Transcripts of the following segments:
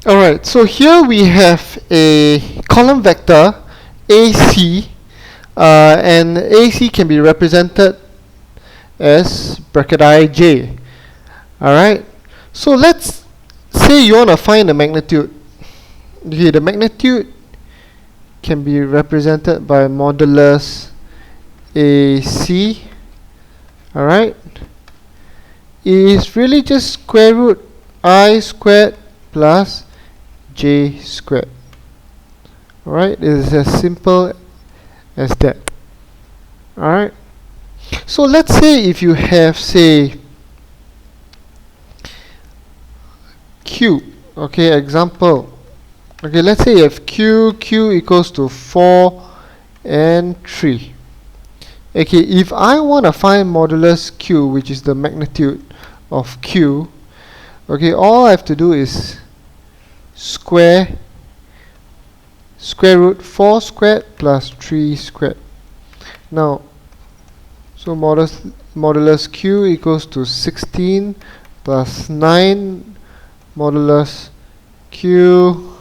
Alright, so here we have a column vector AC, and AC can be represented as bracket ij. Alright, so let's say you want to find the magnitude. Okay, the magnitude can be represented by modulus AC. Alright, it is really just square root I squared plus j squared. Alright, it is as simple as that. Alright, so let's say if you have, say, q, okay, example, okay, let's say you have q equals to 4 and 3. Okay, if I want to find modulus q, which is the magnitude of q, okay, all I have to do is square root 4 squared plus 3 squared. Now, so modulus q equals to 16 plus 9 modulus q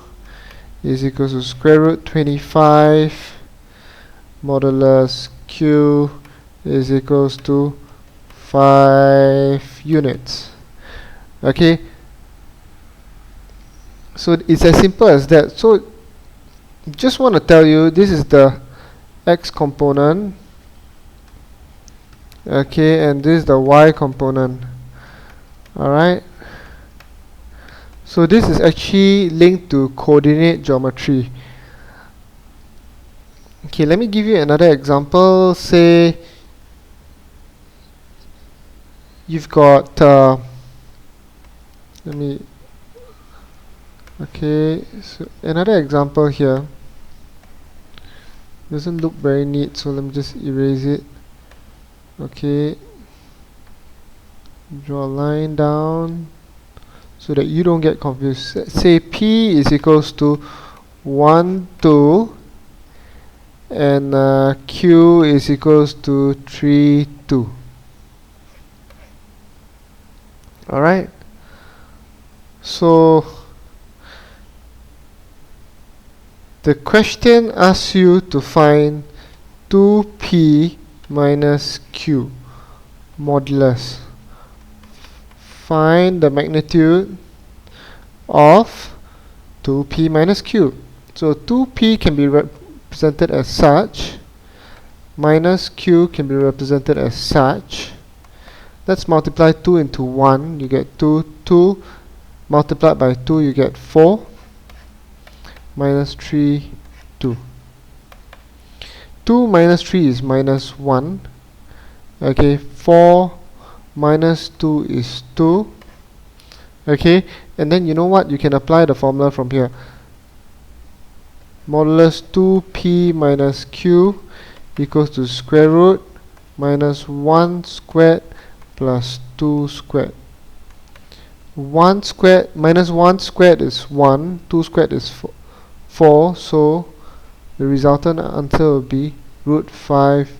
is equals to square root 25 modulus q is equals to 5 units. Okay, so it's as simple as that. So just want to tell you, this is the x component, okay, and this is the y component. Alright, so this is actually linked to coordinate geometry. Okay, let me give you another example. Say you've got okay, so another example here doesn't look very neat, so let me just erase it. Okay, draw a line down so that you don't get confused. Say P is equals to 1, 2 and Q is equals to 3, 2. Alright, so the question asks you to find 2p minus q modulus. Find the magnitude of 2p minus q. So 2p can be represented as such, minus q can be represented as such. Let's multiply 2 into 1, you get 2. 2 multiplied by 2, you get 4. Minus 3, 2. 2 minus 3 is minus 1. Okay, 4 minus 2 is 2. Okay, and then you know what? You can apply the formula from here. Modulus 2p minus q equals to square root minus 1 squared plus 2 squared. 1 squared minus 1 squared is 1, 2 squared is 4, so the resultant answer will be root 5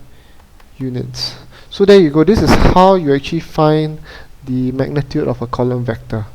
units. So there you go. This is how you actually find the magnitude of a column vector.